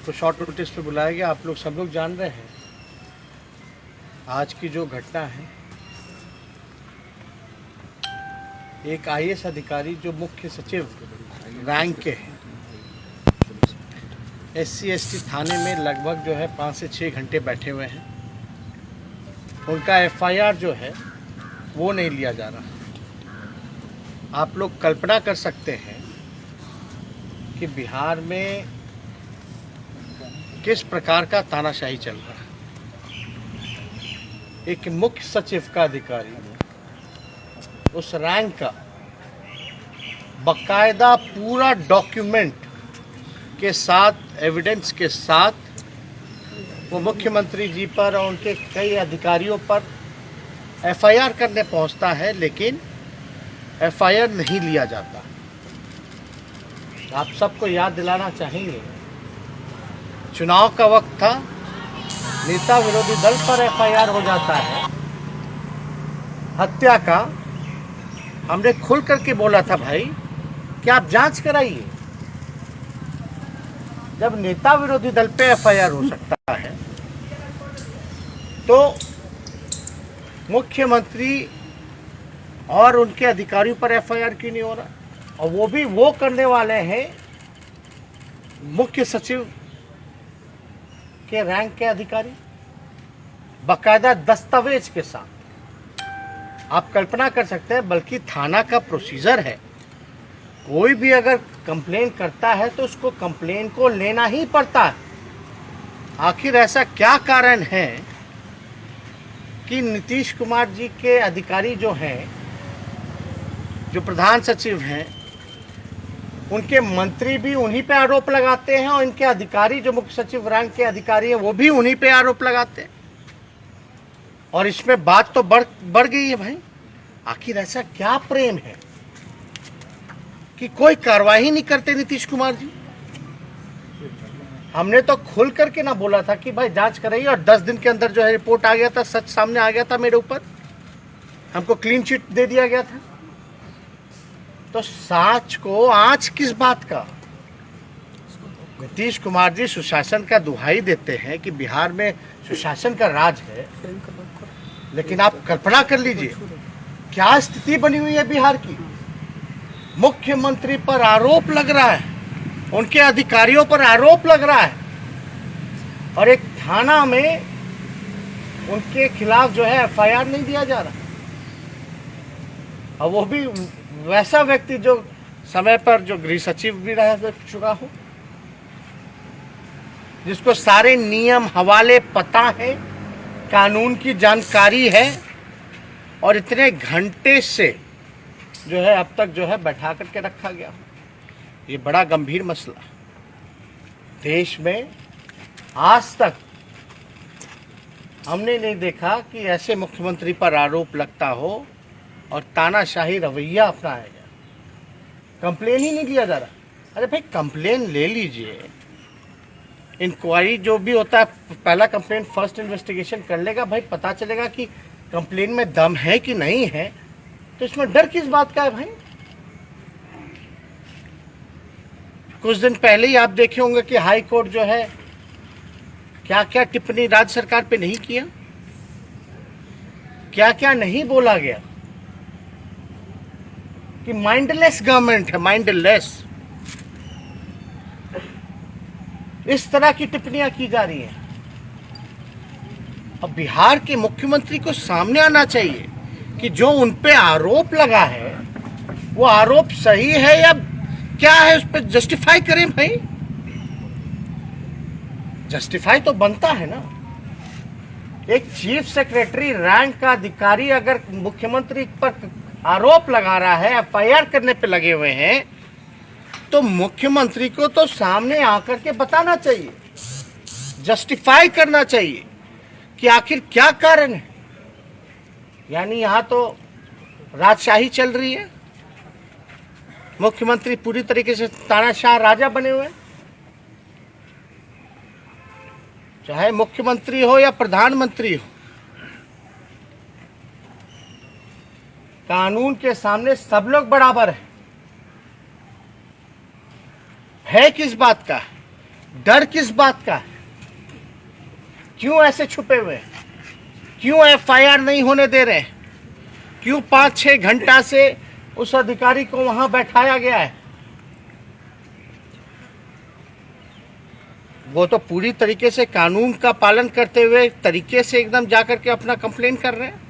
को short notice पे बुलाया गया। आप लोग सब लोग जान रहे हैं आज की जो घटना है, एक आईएएस अधिकारी जो मुख्य सचिव रैंक के हैं, एससी एसटी थाने में लगभग जो है 5 से 6 घंटे बैठे हुए हैं। उनका एफआईआर जो है वो नहीं लिया जा रहा। आप लोग कल्पना कर सकते हैं कि बिहार में किस प्रकार का तानाशाही चल रहा है। एक मुख्य सचिव का अधिकारी उस रैंक का बकायदा पूरा डॉक्यूमेंट के साथ, एविडेंस के साथ वो मुख्यमंत्री जी पर और उनके कई अधिकारियों पर एफआईआर करने पहुंचता है, लेकिन एफआईआर नहीं लिया जाता। आप सबको याद दिलाना चाहेंगे, चुनाव का वक्त था, नेता विरोधी दल पर एफआईआर हो जाता है हत्या का। हमने खुल करके बोला था भाई कि आप जांच कराइए। जब नेता विरोधी दल पे एफआईआर हो सकता है तो मुख्यमंत्री और उनके अधिकारियों पर एफआईआर क्यों नहीं हो रहा? और वो भी वो करने वाले हैं मुख्य सचिव के रैंक के अधिकारी, बकायदा दस्तावेज के साथ। आप कल्पना कर सकते हैं, बल्कि थाना का प्रोसीजर है, कोई भी अगर कंप्लेन करता है तो उसको कंप्लेन को लेना ही पड़ता है। आखिर ऐसा क्या कारण है कि नीतीश कुमार जी के अधिकारी जो हैं, जो प्रधान सचिव हैं, उनके मंत्री भी उन्हीं पे आरोप लगाते हैं और इनके अधिकारी जो मुख्य सचिव रैंक के अधिकारी हैं वो भी उन्हीं पे आरोप लगाते हैं। और इसमें बात तो बढ़ गई है भाई। आखिर ऐसा क्या प्रेम है कि कोई कार्रवाई नहीं करते नीतीश कुमार जी? हमने तो खुल करके ना बोला था कि भाई जांच कराइए, और 10 दिन के अंदर जो है रिपोर्ट आ गया था, सच सामने आ गया था मेरे ऊपर, हमको क्लीन चिट दे दिया गया था। तो साच को आंच किस बात का? नीतीश कुमार जी सुशासन का दुहाई देते हैं कि बिहार में सुशासन का राज है, लेकिन आप कल्पना कर लीजिए क्या स्थिति बनी हुई है बिहार की। मुख्यमंत्री पर आरोप लग रहा है, उनके अधिकारियों पर आरोप लग रहा है, और एक थाना में उनके खिलाफ जो है एफआईआर नहीं दिया जा रहा। और वो भी वैसा व्यक्ति जो समय पर जो गृह सचिव भी रह चुका हो, जिसको सारे नियम हवाले पता है, कानून की जानकारी है, और इतने घंटे से जो है अब तक जो है बैठा करके रखा गया। ये बड़ा गंभीर मसला। देश में आज तक हमने नहीं देखा कि ऐसे मुख्यमंत्री पर आरोप लगता हो और तानाशाही रवैया अपनाया गया। कंप्लेन ही नहीं लिया जा रहा। अरे भाई कंप्लेन ले लीजिए, इंक्वायरी जो भी होता है, पहला कंप्लेन फर्स्ट इन्वेस्टिगेशन कर लेगा भाई, पता चलेगा कि कंप्लेन में दम है कि नहीं है। तो इसमें डर किस बात का है भाई? कुछ दिन पहले ही आप देखे होंगे कि हाई कोर्ट जो है क्या क्या टिप्पणी राज्य सरकार पे नहीं किया, क्या क्या नहीं बोला गया कि माइंडलेस गवर्नमेंट है, माइंडलेस। इस तरह की टिप्पणियां की जा रही हैं। अब बिहार के मुख्यमंत्री को सामने आना चाहिए कि जो उन पे आरोप लगा है वो आरोप सही है या क्या है, उस पर जस्टिफाई करें भाई। जस्टिफाई तो बनता है ना। एक चीफ सेक्रेटरी रैंक का अधिकारी अगर मुख्यमंत्री पर आरोप लगा रहा है, एफआईआर करने पे लगे हुए हैं, तो मुख्यमंत्री को तो सामने आकर के बताना चाहिए, जस्टिफाई करना चाहिए कि आखिर क्या कारण है। यानी यहां तो राजशाही चल रही है, मुख्यमंत्री पूरी तरीके से तानाशाह राजा बने हुए हैं। चाहे मुख्यमंत्री हो या प्रधानमंत्री हो, कानून के सामने सब लोग बराबर हैं। है किस बात का? डर किस बात का है? क्यों ऐसे छुपे हुए हैं? क्यों एफआईआर नहीं होने दे रहे हैं? क्यों 5-6 घंटा से उस अधिकारी को वहां बैठाया गया है? वो तो पूरी तरीके से कानून का पालन करते हुए तरीके से एकदम जाकर के अपना कंप्लेन कर रहे हैं,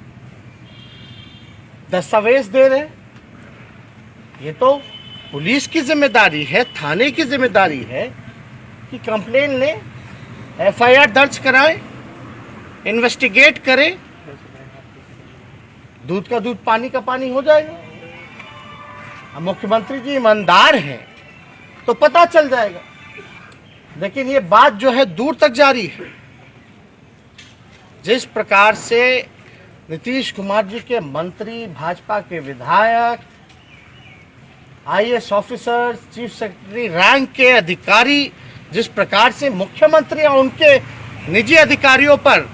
दस्तावेज दे रहे हैं। ये तो पुलिस की जिम्मेदारी है, थाने की जिम्मेदारी है कि कंप्लेन ले, एफआईआर दर्ज कराए, इन्वेस्टिगेट करे। दूध का दूध पानी का पानी हो जाएगा। अब मुख्यमंत्री जी ईमानदार हैं तो पता चल जाएगा, लेकिन ये बात जो है दूर तक जारी है। जिस प्रकार से नीतीश कुमार जी के मंत्री, भाजपा के विधायक, IAS officer, chief secretary rank के अधिकारी जिस प्रकार से मुख्यमंत्री और उनके निजी अधिकारियों पर,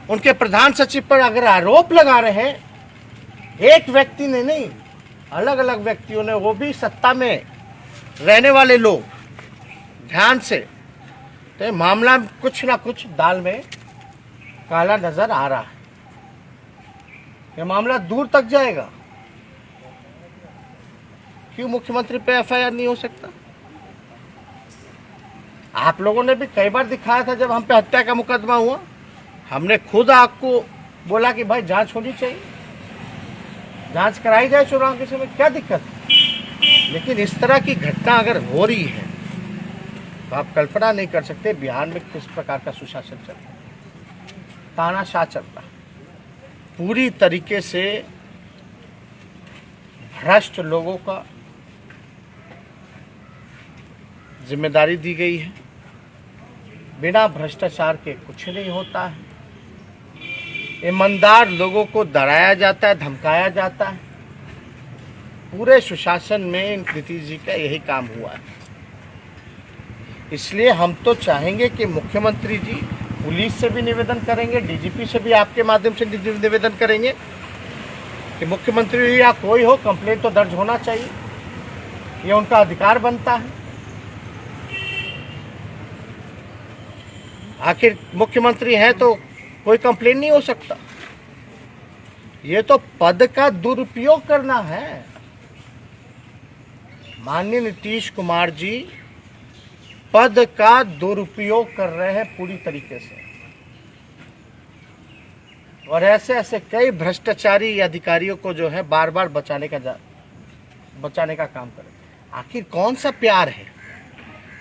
उनके प्रधान सचिव पर अगर आरोप लगा रहे हैं, एक व्यक्ति ने नहीं, अलग अलग व्यक्तियों ने, वो भी सत्ता में रहने वाले लोग, ध्यान से, तो मामला कुछ ना कुछ दाल में काला नजर आ रहा है। ये मामला दूर तक जाएगा। क्यों मुख्यमंत्री पे एफआईआर नहीं हो सकता? आप लोगों ने भी कई बार दिखाया था, जब हम पे हत्या का मुकदमा हुआ, हमने खुद आपको बोला कि भाई जांच होनी चाहिए, जांच कराई जाए चुनाव के समय, क्या दिक्कत है? लेकिन इस तरह की घटना अगर हो रही है तो आप कल्पना नहीं कर सकते बिहार में किस प्रकार का सुशासन चल रहा है, तानाशाह चल रहा है। पूरी तरीके से भ्रष्ट लोगों का जिम्मेदारी दी गई है। बिना भ्रष्टाचार के कुछ नहीं होता है। ईमानदार लोगों को डराया जाता है, धमकाया जाता है। पूरे सुशासन में नीतीश जी का यही काम हुआ है। इसलिए हम तो चाहेंगे कि मुख्यमंत्री जी पुलिस से भी निवेदन करेंगे, डीजीपी से भी आपके माध्यम से निवेदन करेंगे कि मुख्यमंत्री या कोई हो, कंप्लेंट तो दर्ज होना चाहिए, ये उनका अधिकार बनता है। आखिर मुख्यमंत्री हैं तो कोई कंप्लेंट नहीं हो सकता। ये तो पद का दुरुपयोग करना है। माननीय नीतीश कुमार जी पद का दुरुपयोग कर रहे हैं पूरी तरीके से, और ऐसे ऐसे कई भ्रष्टाचारी अधिकारियों को जो है बार बार बचाने का काम करें। आखिर कौन सा प्यार है,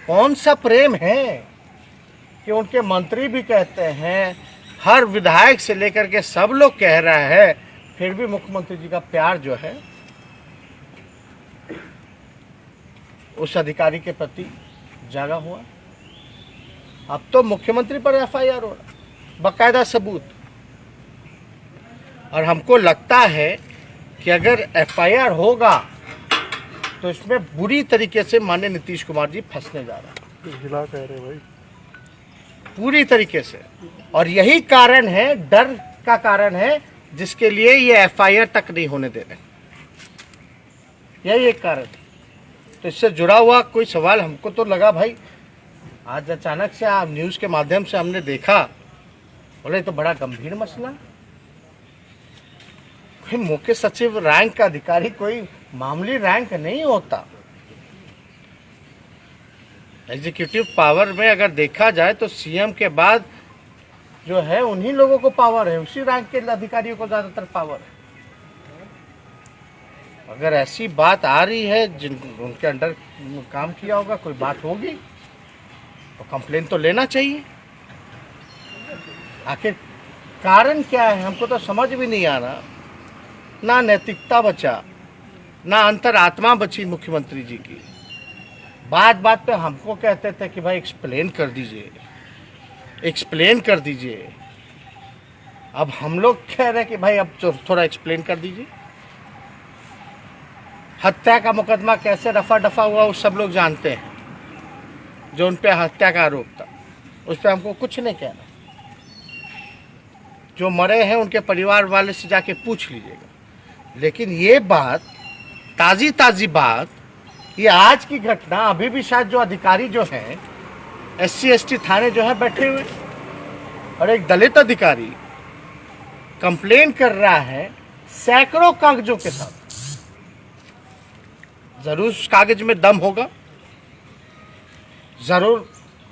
कौन सा प्रेम है कि उनके मंत्री भी कहते हैं, हर विधायक से लेकर के सब लोग कह रहा है, फिर भी मुख्यमंत्री जी का प्यार जो है उस अधिकारी के प्रति जागा हुआ। अब तो मुख्यमंत्री पर एफआईआर हो रहा, बाकायदा सबूत। और हमको लगता है कि अगर एफआईआर होगा तो इसमें बुरी तरीके से माननीय नीतीश कुमार जी फंसने जा रहा है, भाई पूरी तरीके से। और यही कारण है, डर का कारण है, जिसके लिए ये एफआईआर तक नहीं होने दे रहे। यही एक कारण है। तो इससे जुड़ा हुआ कोई सवाल हमको तो लगा भाई, आज अचानक से आप न्यूज़ के माध्यम से हमने देखा, बोले तो बड़ा गंभीर मसला। कोई मुख्य सचिव रैंक का अधिकारी कोई मामूली रैंक नहीं होता। एग्जीक्यूटिव पावर में अगर देखा जाए तो सीएम के बाद जो है उन्हीं लोगों को पावर है, उसी रैंक के अधिकारियों को ज़्यादातर पावर है। अगर ऐसी बात आ रही है, जिन उनके अंडर काम किया होगा, कोई बात होगी तो कंप्लेन तो लेना चाहिए। आखिर कारण क्या है हमको तो समझ भी नहीं आ रहा। ना नैतिकता बचा, ना अंतरात्मा बची मुख्यमंत्री जी की। बात बात पे हमको कहते थे कि भाई एक्सप्लेन कर दीजिए, एक्सप्लेन कर दीजिए। अब हम लोग कह रहे हैं कि भाई अब थोड़ा एक्सप्लेन कर दीजिए। हत्या का मुकदमा कैसे रफा दफा हुआ वो सब लोग जानते हैं। जो उन पे हत्या का आरोप था उस पर हमको कुछ नहीं कहना। जो मरे हैं उनके परिवार वाले से जाके पूछ लीजिएगा। लेकिन ये बात ताज़ी बात, ये आज की घटना, अभी भी शायद जो अधिकारी जो हैं SC ST थाने जो है बैठे हुए, और एक दलित अधिकारी कंप्लेन कर रहा है सैकड़ों कागजों के साथ। जरूर उस कागज में दम होगा, जरूर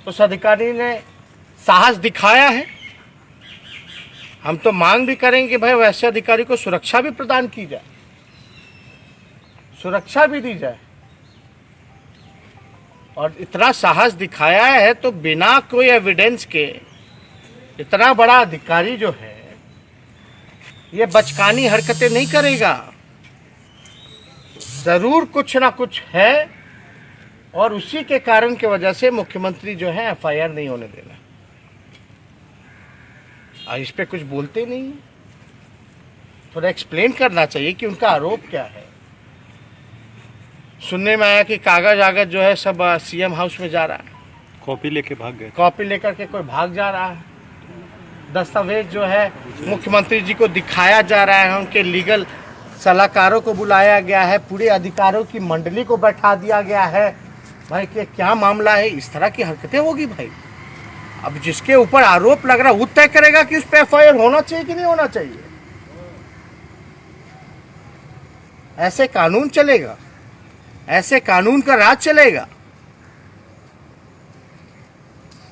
उस अधिकारी ने साहस दिखाया है। हम तो मांग भी करेंगे कि भाई वैसे अधिकारी को सुरक्षा भी प्रदान की जाए, सुरक्षा भी दी जाए। और इतना साहस दिखाया है तो बिना कोई एविडेंस के इतना बड़ा अधिकारी जो है ये बचकानी हरकतें नहीं करेगा। जरूर कुछ ना कुछ है, और उसी के कारण की वजह से मुख्यमंत्री जो है FIR नहीं होने देना। और इस पे कुछ बोलते नहीं, थोड़ा एक्सप्लेन करना चाहिए कि उनका आरोप क्या है। सुनने में आया कि कागज आगज जो है सब CM हाउस में जा रहा है, कॉपी लेके भाग गए, कॉपी लेकर के कोई भाग जा रहा है। दस्तावेज जो है मुख्यमंत्री जी को दिखाया जा रहा है, उनके लीगल सलाहकारों को बुलाया गया है, पूरे अधिकारियों की मंडली को बैठा दिया गया है। भाई कि क्या मामला है, इस तरह की हरकतें होगी भाई। अब जिसके ऊपर आरोप लग रहा है वो तय करेगा कि उस पर FIR होना चाहिए कि नहीं होना चाहिए। ऐसे कानून चलेगा, ऐसे कानून का राज चलेगा।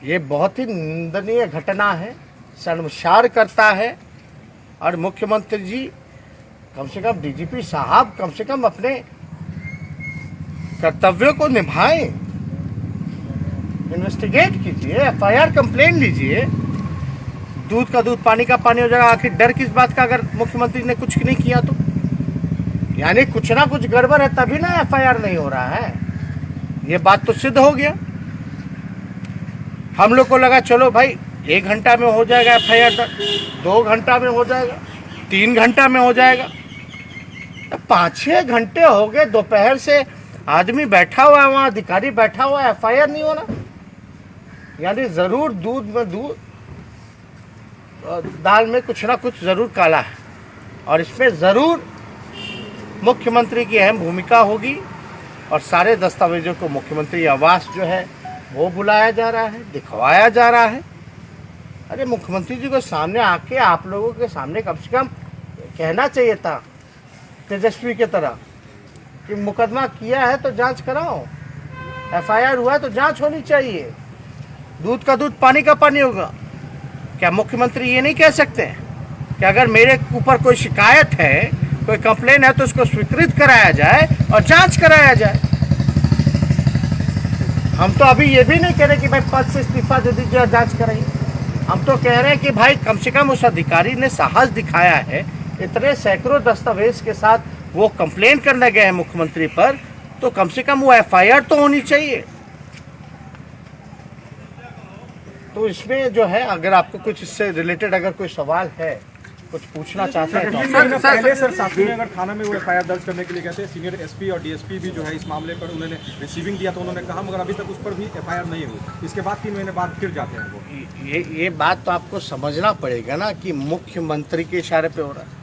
ये बहुत ही निंदनीय घटना है, शर्मसार करता है। और मुख्यमंत्री जी कम से कम DGP साहब कम से कम अपने कर्तव्यों को निभाएं, इन्वेस्टिगेट कीजिए, FIR कंप्लेन लीजिए। दूध का दूध पानी का पानी हो जाएगा। आखिर डर किस बात का, अगर मुख्यमंत्री ने कुछ नहीं किया तो? यानी कुछ ना कुछ गड़बड़ है तभी ना FIR नहीं हो रहा है। ये बात तो सिद्ध हो गया। हम लोग को लगा चलो भाई 1 घंटा में हो जाएगा FIR, 2 घंटा में हो जाएगा, 3 घंटा में हो जाएगा। 5-6 घंटे हो गए, दोपहर से आदमी बैठा हुआ है वहाँ, अधिकारी बैठा हुआ है, FIR नहीं होना। यानी जरूर दूध में दूध, दाल में कुछ ना कुछ जरूर काला है। और इसमें जरूर मुख्यमंत्री की अहम भूमिका होगी। और सारे दस्तावेजों को मुख्यमंत्री आवास जो है वो बुलाया जा रहा है, दिखवाया जा रहा है। अरे मुख्यमंत्री जी को सामने आके आप लोगों के सामने कम से कम कहना चाहिए था तेजस्वी की तरह कि मुकदमा किया है तो जांच कराओ, FIR हुआ है तो जांच होनी चाहिए, दूध का दूध पानी का पानी होगा। क्या मुख्यमंत्री ये नहीं कह सकते कि अगर मेरे ऊपर कोई शिकायत है, कोई कंप्लेन है तो उसको स्वीकृत कराया जाए और जांच कराया जाए? हम तो अभी ये भी नहीं कह रहे कि भाई पद से इस्तीफा दे दीजिए और जांच कराइए। हम तो कह रहे हैं कि भाई कम से कम उस अधिकारी ने साहस दिखाया है, इतने सैकड़ों दस्तावेज के साथ वो कंप्लेन करने गए हैं मुख्यमंत्री पर, तो कम से कम वो FIR तो होनी चाहिए। तो इसमें जो है अगर आपको कुछ इससे रिलेटेड अगर कोई सवाल है, कुछ पूछना चाहते हैं तो पहले सर शास्त्री नगर थाना में वो FIR दर्ज करने के लिए कहते हैं, सीनियर SP और DSP भी जो है इस मामले पर उन्होंने रिसीविंग दिया तो उन्होंने कहा, मगर अभी तक उस पर भी FIR नहीं हुई। इसके बाद 3 महीने बाद फिर जाते हैं वो। ये बात तो आपको समझना पड़ेगा ना कि मुख्यमंत्री के इशारे पे हो रहा है,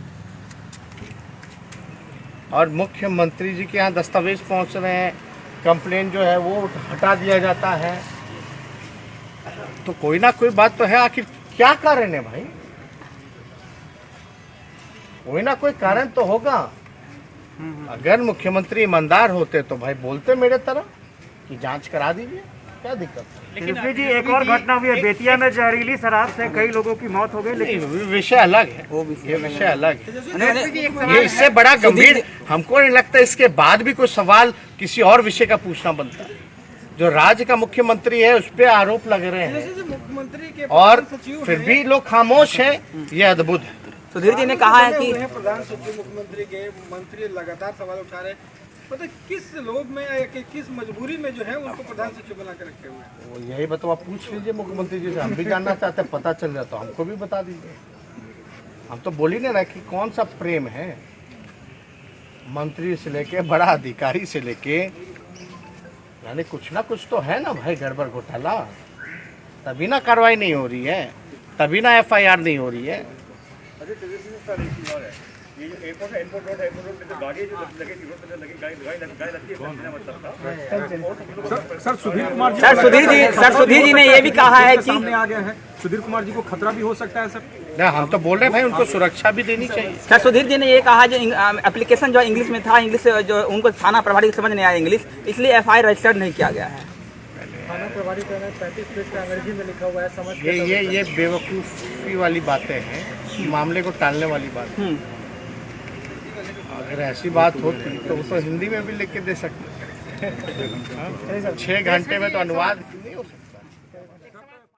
और मुख्यमंत्री जी के यहाँ दस्तावेज पहुँच रहे हैं, कंप्लेन जो है वो हटा दिया जाता है। तो कोई ना कोई बात तो है। आखिर क्या कारण है भाई? कोई ना कोई कारण तो होगा। अगर मुख्यमंत्री ईमानदार होते तो भाई बोलते मेरे तरह कि जांच करा दीजिए, क्या दिक्कत है? लेकिन जी एक और घटना हुई है, बेतिया में जहरीली शराब से कई लोगों की मौत हो गई। लेकिन विषय अलग है, ये विषय अलग है। ये इससे बड़ा गंभीर हमको नहीं लगता। इसके बाद भी कोई सवाल किसी और विषय का पूछना बनता है। जो राज्य का मुख्यमंत्री है उस पर आरोप लग रहे हैं और फिर भी लोग खामोश हैं, ये अद्भुत है। सुधीर जी ने कहा है कि प्रधान सचिव मुख्यमंत्री के मंत्री लगातार सवाल उठा रहे, पता किस लोग में या किस मजबूरी में जो है उनको प्रधान सचिव बना के रखे हुए हैं। वो यही बताओ, आप पूछ लीजिए मुख्यमंत्री जी से। हम भी जानना चाहते हैं, पता चल जाता तो हमको भी बता दीजिए। हम तो बोल ही नहीं रहे कि कौन सा प्रेम है, मंत्री से लेके बड़ा अधिकारी से लेके, यानी कुछ ना कुछ तो है ना भाई गड़बड़ घोटाला। तभी ना कार्रवाई नहीं हो रही है, तभी ना FIR नहीं हो रही है। सर सुधीर कुमार जी सर सुधीर जी ने ये भी कहा है कि सामने आ गया है, सुधीर कुमार जी को खतरा भी हो सकता है सर। नहीं, हम तो बोल रहे हैं भाई उनको सुरक्षा भी देनी चाहिए। सर सुधीर जी ने ये कहा जो एप्लीकेशन जो इंग्लिश में था, इंग्लिश जो उनको थाना प्रभारी को समझ नहीं आया इंग्लिश, इसलिए एफआईआर रजिस्टर्ड नहीं किया गया है। थाना प्रभारी का 35 पेज का अंग्रेजी में लिखा हुआ है, समझ ये बेवकूफ़ी वाली बातें हैं, मामले को टालने वाली बात है। अगर ऐसी बात होती तो वो तो हिंदी में भी लिख के दे सकते हैं। 6 घंटे में तो अनुवाद